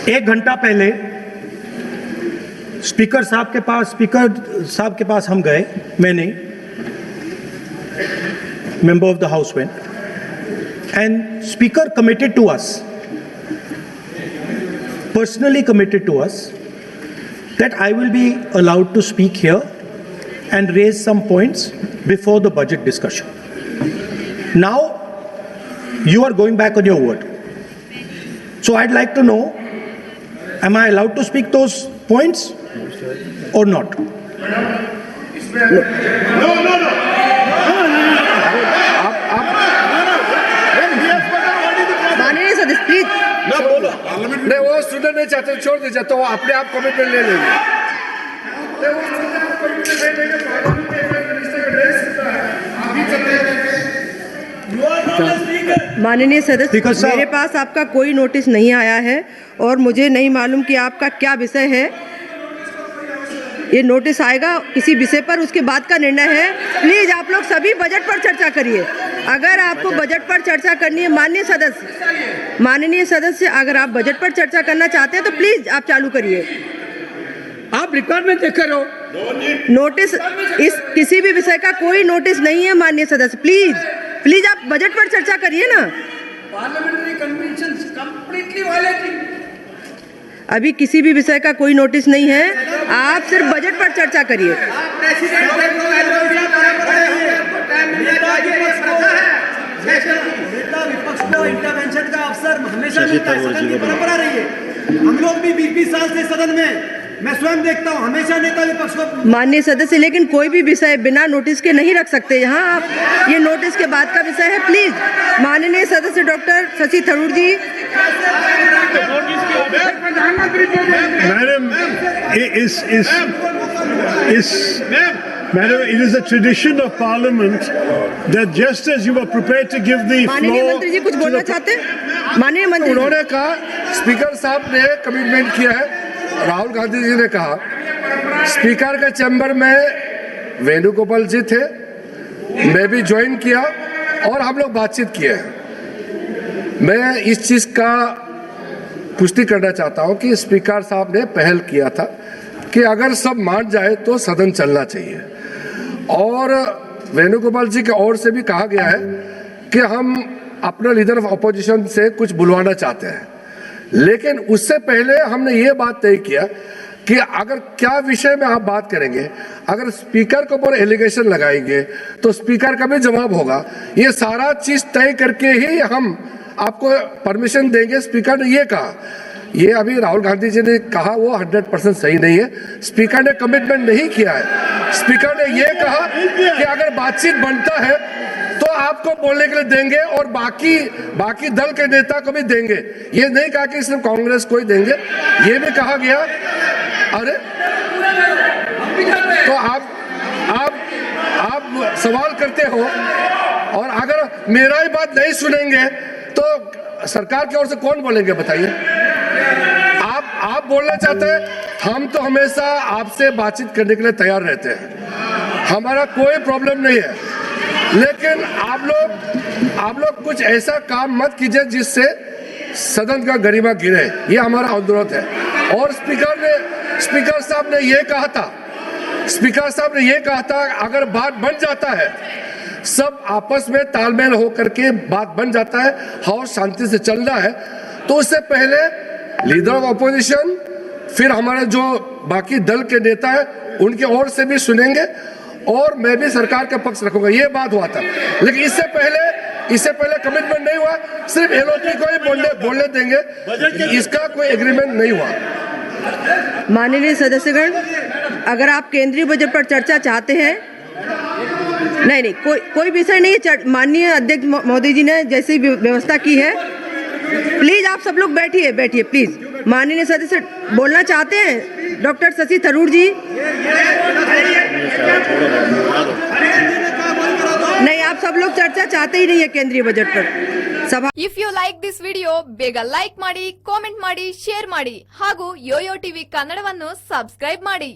एक घंटा पहले स्पीकर साहब के पास हम गए, मैंने, member of the house went, and speaker committed to us, personally committed to us, that I will be allowed to speak here and raise some points before the budget discussion. Now you are going back on your word, so I'd like to know, am I allowed to speak those points or not? No. माननीय सदस्य please नहीं, वो सुनना नहीं चाहते, छोड़ दीजिए, तो अपने आप कमिटमेंट ले लेंगे। माननीय सदस्य, मेरे पास आपका कोई नोटिस नहीं आया है और मुझे नहीं मालूम कि आपका क्या विषय है। ये नोटिस आएगा किसी विषय पर, उसके बाद का निर्णय है। प्लीज आप लोग सभी बजट पर चर्चा करिए। अगर आपको बजट पर चर्चा करनी है, माननीय सदस्य, अगर आप बजट पर चर्चा करना चाहते हैं तो प्लीज आप चालू करिए। आप रिकॉर्ड में देख रहे हो, नोटिस, इस किसी भी विषय का कोई नोटिस नहीं है माननीय सदस्य। प्लीज आप बजट पर चर्चा करिए ना। Parliamentary conventions completely violating. अभी किसी भी विषय का कोई नोटिस नहीं है, आप सिर्फ बजट पर चर्चा करिए। विपक्ष को इंटरवेंशन का अवसर हमेशा मिलता है, सदन की परंपरा रही है। हम लोग भी 20-20 साल से सदन में, मैं स्वयं देखता हूँ, हमेशा नेता विपक्ष को। माननीय सदस्य, लेकिन कोई भी विषय बिना नोटिस के नहीं रख सकते यहाँ आप। ये नोटिस के बाद का विषय है। प्लीज माननीय सदस्य doctor Shashi Tharoor ji. Madam, it is a tradition of Parliament that just as you were prepared to give the floor, माननीय मंत्री जी कुछ बोलना चाहते हैं? माननीय मंत्री, उन्होंने कहा, स्पीकर साहब ने कमिटमेंट किया है, राहुल गांधी जी ने कहा, स्पीकर के चैम्बर में वेणुगोपाल जी थे, मैं भी ज्वाइन किया और हम लोग बातचीत किए हैं। मैं इस चीज का पुष्टि करना चाहता हूं कि स्पीकर साहब ने पहल किया था कि अगर सब मान जाए तो सदन चलना चाहिए, और वेणुगोपाल जी की ओर से भी कहा गया है कि हम अपना लीडर ऑफ अपोजिशन से कुछ बुलवाना चाहते हैं। लेकिन उससे पहले हमने ये बात तय किया कि अगर क्या विषय में आप बात करेंगे, अगर स्पीकर के ऊपर एलिगेशन लगाएंगे तो स्पीकर का भी जवाब होगा। ये सारा चीज तय करके ही हम आपको परमिशन देंगे। स्पीकर ने ये कहा, ये अभी राहुल गांधी जी ने कहा वो 100% सही नहीं है। स्पीकर ने कमिटमेंट नहीं किया है। स्पीकर ने ये कहा कि अगर बातचीत बनता है तो आपको बोलने के लिए देंगे और बाकी दल के नेता को भी देंगे। ये नहीं कहा कि सिर्फ कांग्रेस को ही देंगे, ये भी कहा गया। अरे तो आप सवाल करते हो, और अगर मेरा ही बात नहीं सुनेंगे तो सरकार की ओर से कौन बोलेंगे बताइए? आप बोलना चाहते हैं, हम तो हमेशा आपसे बातचीत करने के लिए तैयार रहते हैं, हमारा कोई प्रॉब्लम नहीं है। लेकिन आप लोग कुछ ऐसा काम मत कीजिए जिससे सदन का गरिमा गिरे, ये हमारा अनुरोध है। और स्पीकर साहब ने ये कहा था, अगर बात बन जाता है, सब आपस में तालमेल हो करके बात बन जाता है, हाउस शांति से चलना है, तो उससे पहले लीडर ऑफ अपोजिशन, फिर हमारे जो बाकी दल के नेता हैं उनकी ओर से भी सुनेंगे, और मैं भी सरकार का पक्ष रखूंगा। ये बात हुआ था, लेकिन इससे पहले कमिटमेंट नहीं हुआ, सिर्फ एलओपी को ही बोलने देंगे, इसका कोई एग्रीमेंट नहीं हुआ। माननीय सदस्यगण, अगर आप केंद्रीय बजट पर चर्चा चाहते हैं, नहीं, कोई विषय नहीं है। माननीय अध्यक्ष महोदय जी ने जैसी व्यवस्था की है, प्लीज आप सब लोग बैठिए प्लीज। माननीय सदस्य बोलना चाहते हैं डॉक्टर शशि थरूर जी? नहीं, आप सब लोग चर्चा चाहते ही नहीं है केंद्रीय बजट पर। सभा if you like this video ಬೇಗ ಲೈಕ್ ಮಾಡಿ, ಕಾಮೆಂಟ್ ಮಾಡಿ, ಶೇರ್ ಮಾಡಿ ಹಾಗೂ ಯೋಯೋ ಟಿವಿ ಕನ್ನಡವನ್ನು ಸಬ್ಸ್ಕ್ರೈಬ್ ಮಾಡಿ।